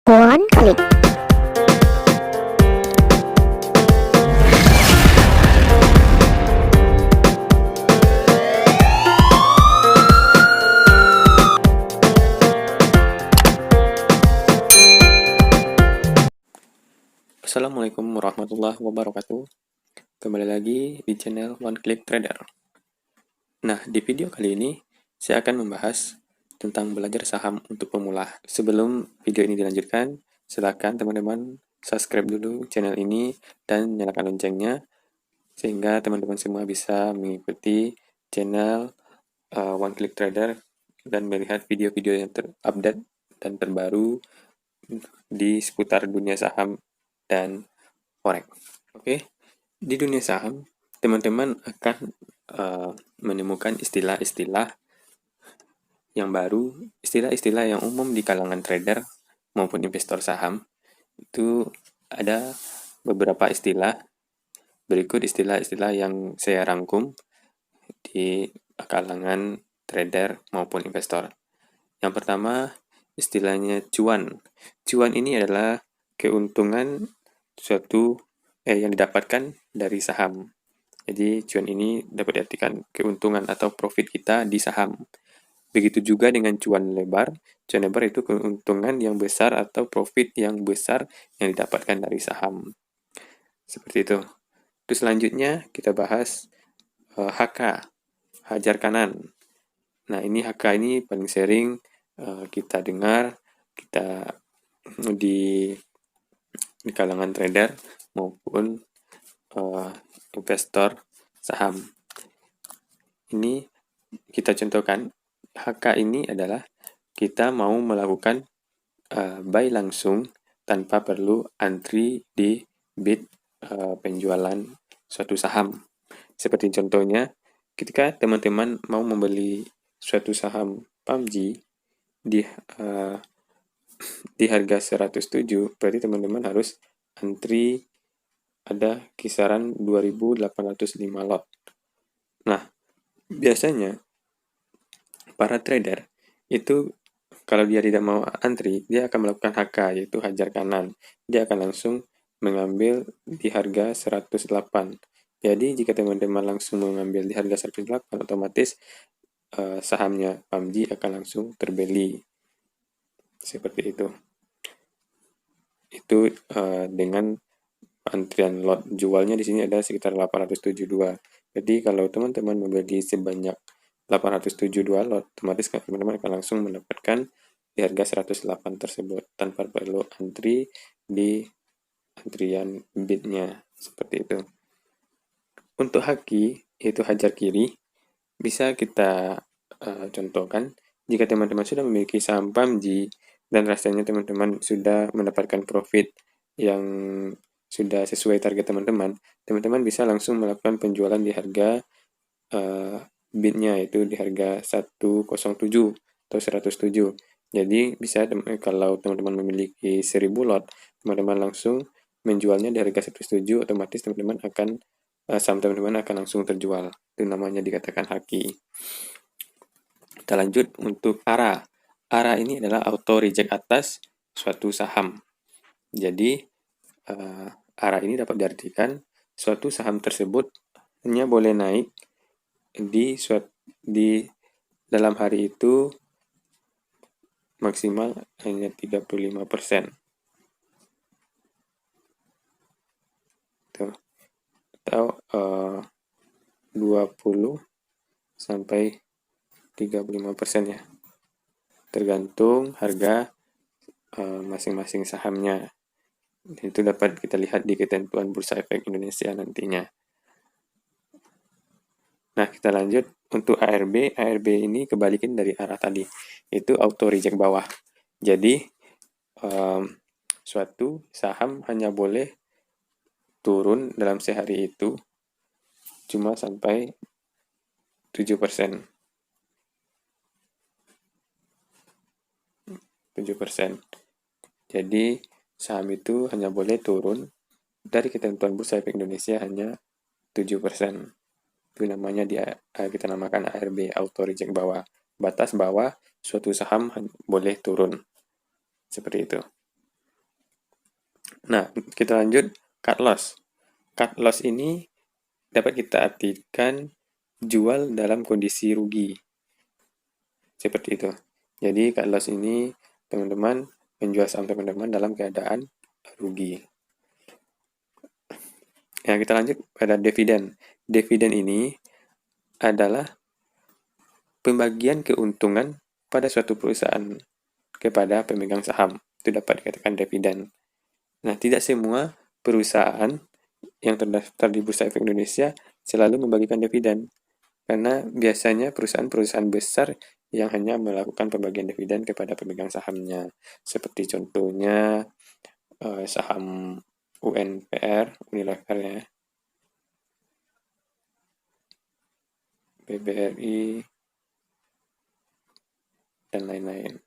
One click. Assalamualaikum warahmatullahi wabarakatuh. Kembali lagi di channel One Click Trader. Nah, di video kali ini saya akan membahas tentang belajar saham untuk pemula. Sebelum video ini dilanjutkan, silakan teman-teman subscribe dulu channel ini dan nyalakan loncengnya sehingga teman-teman semua bisa mengikuti channel One Click Trader dan melihat video-video yang terupdate dan terbaru di seputar dunia saham dan forex. Oke, di dunia saham, teman-teman akan menemukan istilah-istilah yang baru, istilah-istilah yang umum di kalangan trader maupun investor saham. Itu ada beberapa istilah, berikut istilah-istilah yang saya rangkum di kalangan trader maupun investor. Yang pertama, istilahnya cuan. Cuan ini adalah keuntungan yang didapatkan dari saham. Jadi cuan ini dapat diartikan keuntungan atau profit kita di saham. Begitu juga dengan cuan lebar. Cuan lebar itu keuntungan yang besar atau profit yang besar yang didapatkan dari saham. Seperti itu. Terus selanjutnya kita bahas HK, hajar kanan. Nah, ini HK ini paling sering kita dengar di kalangan trader maupun investor saham. Ini kita contohkan, HK ini adalah kita mau melakukan buy langsung tanpa perlu antri di bid penjualan suatu saham. Seperti contohnya, ketika teman-teman mau membeli suatu saham PUBG di harga 107, berarti teman-teman harus antri ada kisaran 2.805 lot. Nah, biasanya para trader itu kalau dia tidak mau antri, dia akan melakukan HK, yaitu hajar kanan. Dia akan langsung mengambil di harga 108. Jadi jika teman-teman langsung mengambil di harga 108, otomatis sahamnya PUBG akan langsung terbeli. Seperti itu. Itu dengan antrian lot jualnya di sini ada sekitar 872. Jadi kalau teman-teman membeli sebanyak 872 lot, otomatis teman-teman akan langsung mendapatkan di harga 108 tersebut tanpa perlu antri di antrian bidnya. Seperti itu. Untuk haki, yaitu hajar kiri, bisa kita contohkan jika teman-teman sudah memiliki saham PUBG dan rasanya teman-teman sudah mendapatkan profit yang sudah sesuai target teman-teman, teman-teman bisa langsung melakukan penjualan di harga bidnya, yaitu di harga 107 atau 107. Jadi bisa kalau teman-teman memiliki 1000 lot, teman-teman langsung menjualnya di harga 107, otomatis teman-teman akan saham teman-teman akan langsung terjual. Itu namanya dikatakan haki. Kita lanjut untuk ARA. ARA ini adalah auto reject atas suatu saham. Jadi ARA ini dapat diartikan suatu saham tersebut hanya boleh naik di dalam hari itu maksimal hanya 35%. Tuh. Atau 20 sampai 35% ya. Tergantung harga masing-masing sahamnya. Itu dapat kita lihat di ketentuan Bursa Efek Indonesia nantinya. Nah, kita lanjut untuk ARB. ARB ini kebalikan dari arah tadi, itu auto reject bawah. Jadi, suatu saham hanya boleh turun dalam sehari itu cuma sampai 7%. 7%. Jadi, saham itu hanya boleh turun dari ketentuan Bursa Efek Indonesia hanya 7%. Itu namanya kita namakan ARB, auto reject bawah. Batas bawah suatu saham boleh turun. Seperti itu. Nah, kita lanjut cut loss. Cut loss ini dapat kita artikan jual dalam kondisi rugi. Seperti itu. Jadi cut loss ini teman-teman menjual saham teman-teman dalam keadaan rugi. Nah, kita lanjut pada dividen. Dividen ini adalah pembagian keuntungan pada suatu perusahaan kepada pemegang saham. Itu dapat dikatakan dividen. Nah, tidak semua perusahaan yang terdaftar di Bursa Efek Indonesia selalu membagikan dividen. Karena biasanya perusahaan-perusahaan besar yang hanya melakukan pembagian dividen kepada pemegang sahamnya. Seperti contohnya saham UNPR, Unilever ya, BBRI, dan lain-lain.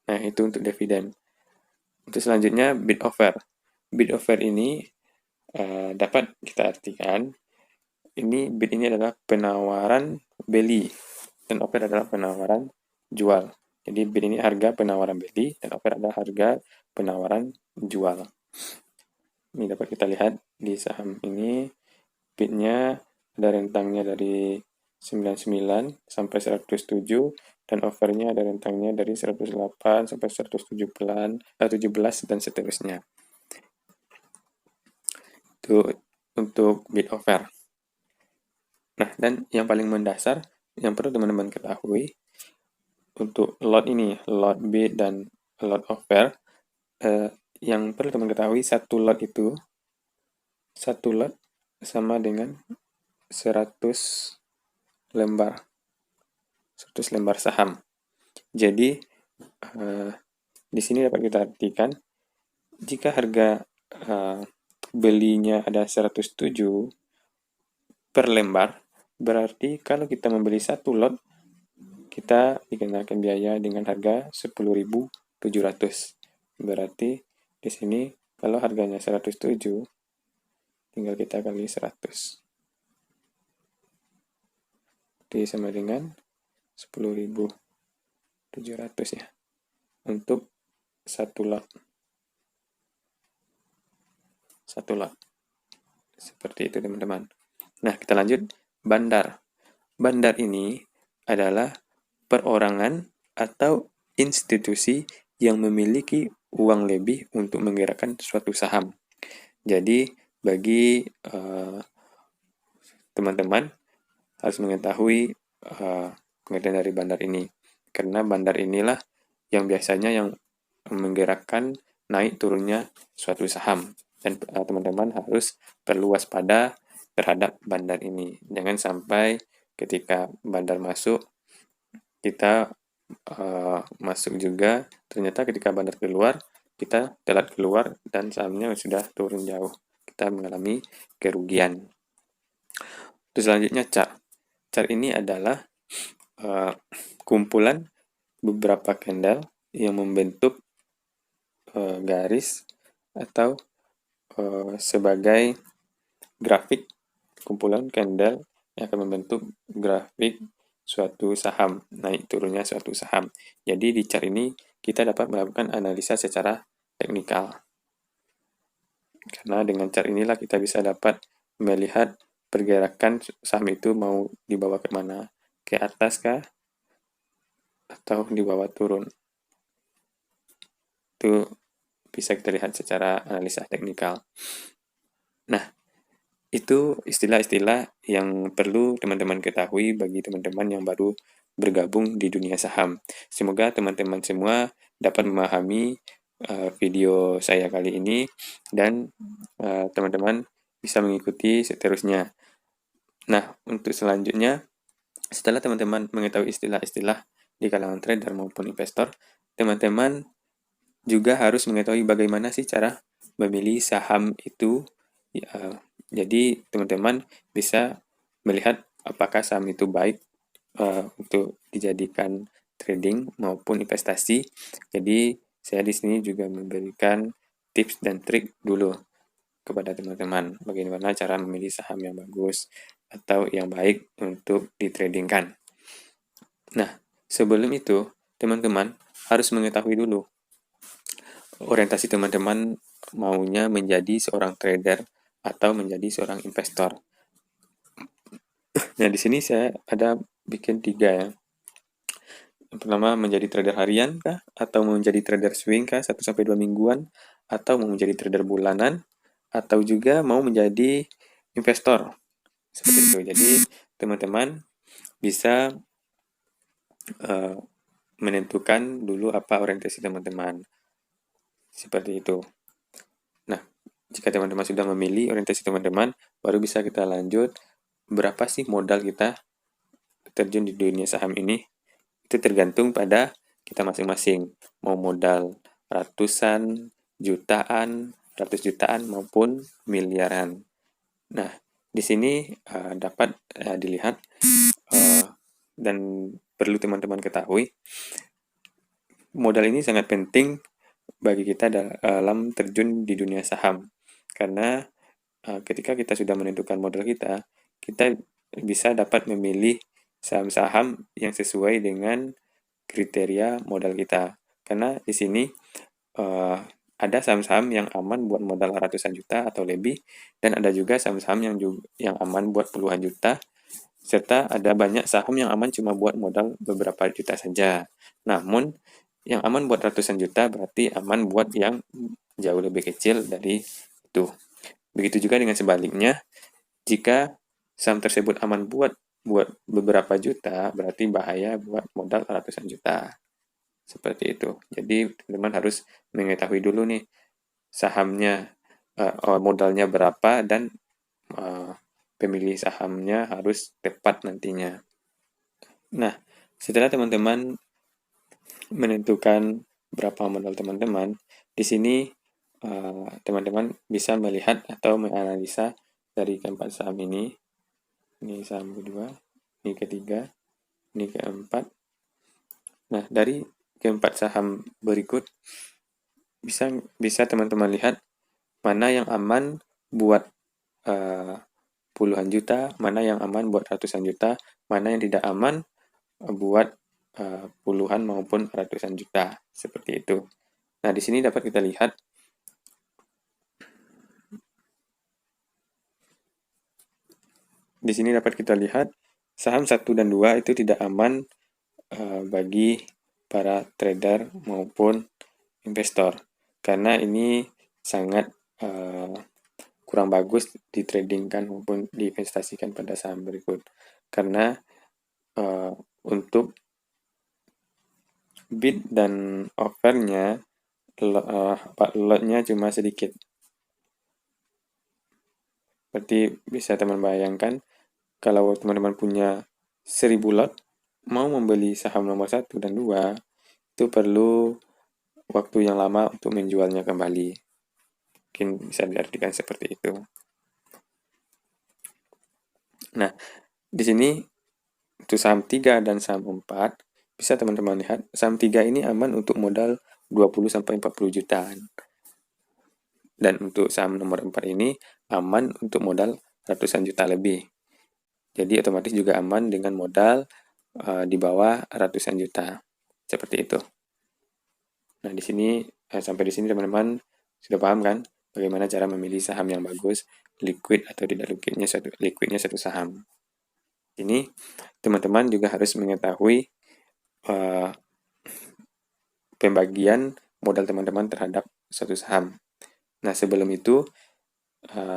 Nah, itu untuk dividen. Untuk selanjutnya, bid offer. Bid offer ini dapat kita artikan, bid ini adalah penawaran beli, dan offer adalah penawaran jual. Jadi bid ini harga penawaran beli, dan offer adalah harga penawaran jual. Ini dapat kita lihat di saham ini, bidnya ada rentangnya dari 99 sampai 107, dan offernya ada rentangnya dari 108 sampai 117 dan seterusnya. Itu untuk bid offer. Nah, dan yang paling mendasar yang perlu teman-teman ketahui untuk lot ini, lot bid dan lot offer, yang perlu teman ketahui, satu lot sama dengan 100 lembar saham. Jadi di sini dapat kita artikan, jika harga belinya ada 107 per lembar, berarti kalau kita membeli satu lot, kita dikenakan biaya dengan harga 10.700. Berarti di sini kalau harganya 107, tinggal kita kali 100. Jadi sama dengan 10.700 ya, untuk satu lot. Seperti itu teman-teman. Nah, kita lanjut bandar. Bandar ini adalah perorangan atau institusi yang memiliki uang lebih untuk menggerakkan suatu saham. Jadi, bagi teman-teman harus mengetahui pengertian dari bandar ini. Karena bandar inilah yang biasanya yang menggerakkan naik turunnya suatu saham. Dan teman-teman harus perlu waspada terhadap bandar ini. Jangan sampai ketika bandar masuk, kita masuk juga, ternyata ketika bandar keluar, kita telat keluar dan sahamnya sudah turun jauh. Kita mengalami kerugian. Terus selanjutnya chart. Chart ini adalah kumpulan beberapa candle yang membentuk garis atau sebagai grafik, kumpulan candle yang akan membentuk grafik suatu saham, naik turunnya suatu saham. Jadi di chart ini kita dapat melakukan analisa secara teknikal. Karena dengan chart inilah kita bisa dapat melihat pergerakan saham itu mau dibawa ke mana, ke atas kah, atau dibawa turun. Itu bisa kita lihat secara analisa teknikal. Nah, itu istilah-istilah yang perlu teman-teman ketahui bagi teman-teman yang baru bergabung di dunia saham. Semoga teman-teman semua dapat memahami video saya kali ini, dan teman-teman bisa mengikuti seterusnya. Nah, untuk selanjutnya, setelah teman-teman mengetahui istilah-istilah di kalangan trader maupun investor, teman-teman juga harus mengetahui bagaimana sih cara memilih saham itu. Jadi teman-teman bisa melihat apakah saham itu baik untuk dijadikan trading maupun investasi. Jadi saya di sini juga memberikan tips dan trik dulu kepada teman-teman bagaimana cara memilih saham yang bagus atau yang baik untuk ditradingkan. Nah, sebelum itu teman-teman harus mengetahui dulu orientasi teman-teman maunya menjadi seorang trader atau menjadi seorang investor. Nah, di sini saya ada bikin 3 ya. Yang pertama, menjadi trader harian kah? Atau menjadi trader swing kah? 1-2 mingguan? Atau mau menjadi trader bulanan? Atau juga mau menjadi investor? Seperti itu. Jadi, teman-teman bisa uh, menentukan dulu apa orientasi teman-teman. Seperti itu. Nah, jika teman-teman sudah memilih orientasi teman-teman, baru bisa kita lanjut berapa sih modal kita terjun di dunia saham ini. Itu tergantung pada kita masing-masing. Mau modal ratusan, jutaan, ratus jutaan maupun miliaran. Nah, di sini dapat dilihat dan perlu teman-teman ketahui, modal ini sangat penting bagi kita dalam terjun di dunia saham. Karena ketika kita sudah menentukan modal kita, kita bisa dapat memilih saham-saham yang sesuai dengan kriteria modal kita. Karena di sini ada saham-saham yang aman buat modal ratusan juta atau lebih, dan ada juga saham-saham yang aman buat puluhan juta, serta ada banyak saham yang aman cuma buat modal beberapa juta saja. Namun, yang aman buat ratusan juta berarti aman buat yang jauh lebih kecil dari itu. Begitu juga dengan sebaliknya, jika saham tersebut aman buat beberapa juta, berarti bahaya buat modal ratusan juta. Seperti itu. Jadi, teman-teman harus mengetahui dulu nih sahamnya, modalnya berapa, dan pemilih sahamnya harus tepat nantinya. Nah, setelah teman-teman menentukan berapa modal teman-teman, di sini teman-teman bisa melihat atau menganalisa dari keempat saham ini. Ini saham kedua, ini ketiga, ini keempat. Nah, dari keempat saham berikut bisa teman-teman lihat mana yang aman buat puluhan juta, mana yang aman buat ratusan juta, mana yang tidak aman buat puluhan maupun ratusan juta, seperti itu. Nah, di sini dapat kita lihat saham 1 dan 2 itu tidak aman bagi para trader maupun investor, karena ini sangat kurang bagus ditradingkan maupun diinvestasikan pada saham berikut, karena untuk bid dan offernya lotnya cuma sedikit. Berarti bisa teman bayangkan, kalau teman-teman punya 1000 lot, mau membeli saham nomor 1 dan 2, itu perlu waktu yang lama untuk menjualnya kembali. Mungkin bisa diartikan seperti itu. Nah, di sini untuk saham 3 dan saham 4, bisa teman-teman lihat, saham 3 ini aman untuk modal 20-40 jutaan. Dan untuk saham nomor 4 ini aman untuk modal ratusan juta lebih. Jadi otomatis juga aman dengan modal di bawah ratusan juta. Seperti itu. Nah, di sini sampai di sini teman-teman sudah paham kan bagaimana cara memilih saham yang bagus, liquid atau tidak liquidnya satu saham. Ini teman-teman juga harus mengetahui pembagian modal teman-teman terhadap suatu saham. Nah, sebelum itu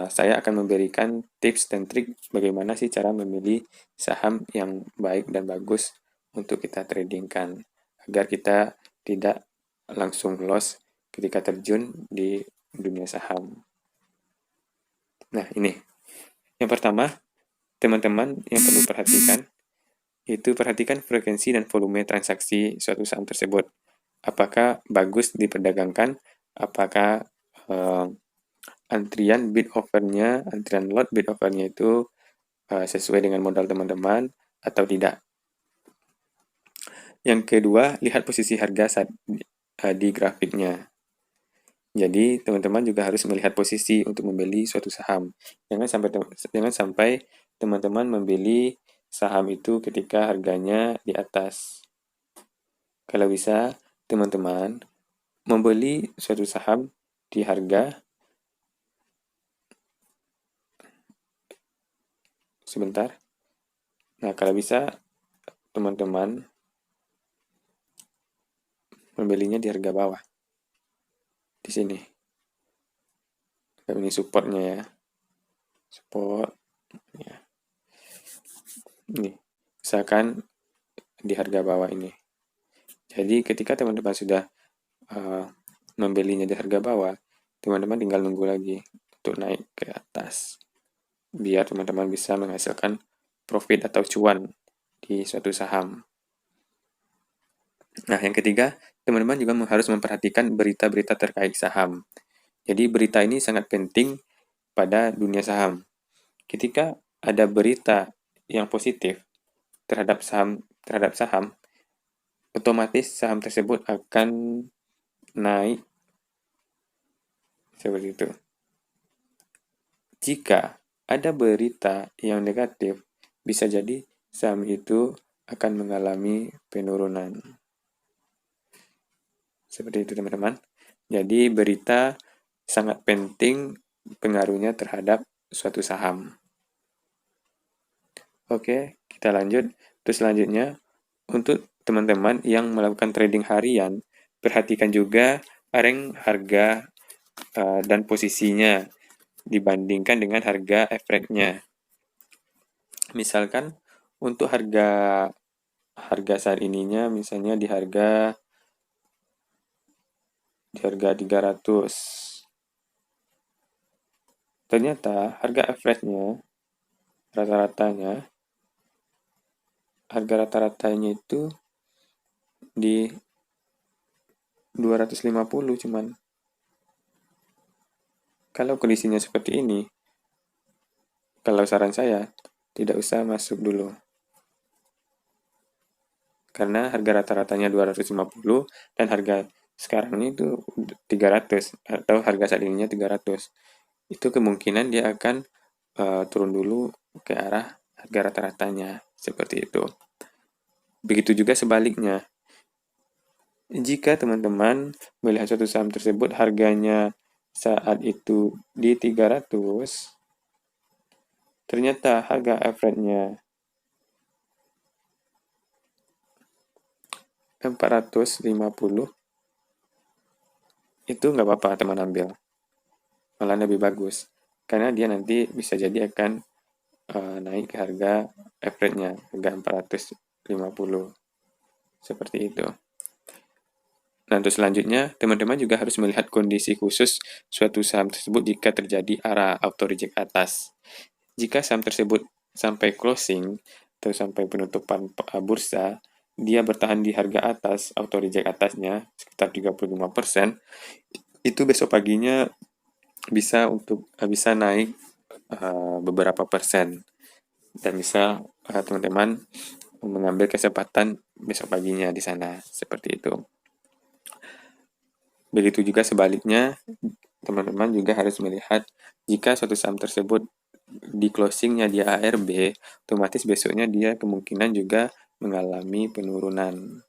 saya akan memberikan tips dan trik bagaimana sih cara memilih saham yang baik dan bagus untuk kita tradingkan, agar kita tidak langsung loss ketika terjun di dunia saham. Nah, ini. Yang pertama, teman-teman yang perlu perhatikan, itu perhatikan frekuensi dan volume transaksi suatu saham tersebut. Apakah bagus diperdagangkan? Apakah antrian bid offer-nya, antrian lot bid offer-nya itu sesuai dengan modal teman-teman atau tidak. Yang kedua, lihat posisi harga saat di grafiknya. Jadi, teman-teman juga harus melihat posisi untuk membeli suatu saham. Jangan sampai teman-teman membeli saham itu ketika harganya di atas. Kalau bisa, teman-teman membeli suatu saham di harga, sebentar. Nah, kalau bisa teman-teman membelinya di harga bawah. Di sini. Ini supportnya ya. Support. Ya. Ini. Misalkan di harga bawah ini. Jadi ketika teman-teman sudah membelinya di harga bawah, teman-teman tinggal nunggu lagi untuk naik ke atas. Biar teman-teman bisa menghasilkan profit atau cuan di suatu saham. Nah, yang ketiga, teman-teman juga harus memperhatikan berita-berita terkait saham. Jadi berita ini sangat penting pada dunia saham. Ketika ada berita yang positif terhadap saham, otomatis saham tersebut akan naik seperti itu. Jika ada berita yang negatif, bisa jadi saham itu akan mengalami penurunan. Seperti itu teman-teman. Jadi berita sangat penting pengaruhnya terhadap suatu saham. Oke, kita lanjut. Terus selanjutnya, untuk teman-teman yang melakukan trading harian, perhatikan juga harga dan posisinya dibandingkan dengan harga average-nya. Misalkan untuk harga saat ininya misalnya di harga 300. Ternyata harga average-nya harga rata-ratanya itu di 250 cuman. Kalau kondisinya seperti ini, kalau saran saya, tidak usah masuk dulu. Karena harga rata-ratanya 250 dan harga sekarang ini itu 300 atau harga saat ininya 300. Itu kemungkinan dia akan turun dulu ke arah harga rata-ratanya, seperti itu. Begitu juga sebaliknya. Jika teman-teman melihat suatu saham tersebut harganya saat itu di 300, ternyata harga average-nya 450, itu nggak apa-apa teman ambil. Malah lebih bagus. Karena dia nanti bisa jadi akan naik ke harga average-nya, harga 450. Seperti itu. Nah, untuk selanjutnya, teman-teman juga harus melihat kondisi khusus suatu saham tersebut jika terjadi arah auto reject atas. Jika saham tersebut sampai closing atau sampai penutupan bursa, dia bertahan di harga atas, auto reject atasnya sekitar 35%, itu besok paginya bisa naik beberapa persen dan bisa teman-teman mengambil kesempatan besok paginya di sana, seperti itu. Begitu juga sebaliknya, teman-teman juga harus melihat jika suatu saham tersebut di closingnya dia ARB, otomatis besoknya dia kemungkinan juga mengalami penurunan.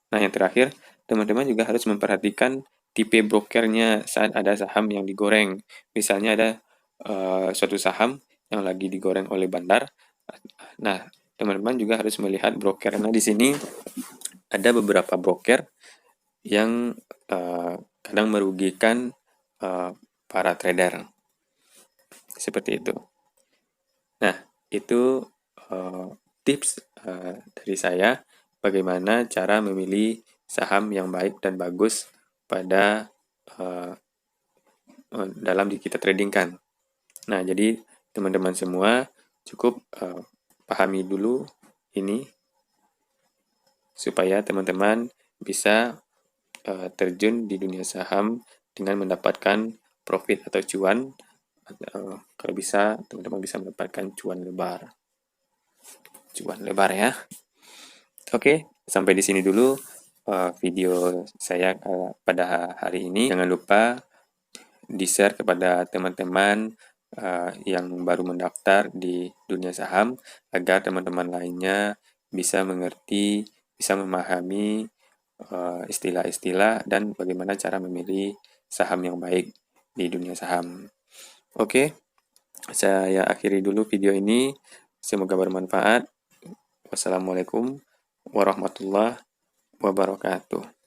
Nah, yang terakhir, teman-teman juga harus memperhatikan tipe brokernya saat ada saham yang digoreng. Misalnya ada suatu saham yang lagi digoreng oleh bandar. Nah, teman-teman juga harus melihat broker. Nah, di sini ada beberapa broker yang kadang merugikan para trader. Seperti itu. Nah, itu tips dari saya bagaimana cara memilih saham yang baik dan bagus pada dalam kita tradingkan. Nah, jadi teman-teman semua cukup pahami dulu ini supaya teman-teman bisa terjun di dunia saham dengan mendapatkan profit atau cuan. Kalau bisa, teman-teman bisa mendapatkan cuan lebar. Cuan lebar ya. Oke, sampai di sini dulu video saya pada hari ini. Jangan lupa di-share kepada teman-teman yang baru mendaftar di dunia saham agar teman-teman lainnya bisa mengerti, bisa memahami istilah-istilah dan bagaimana cara memilih saham yang baik di dunia saham. Oke, saya akhiri dulu video ini. Semoga bermanfaat. Wassalamualaikum warahmatullahi wabarakatuh.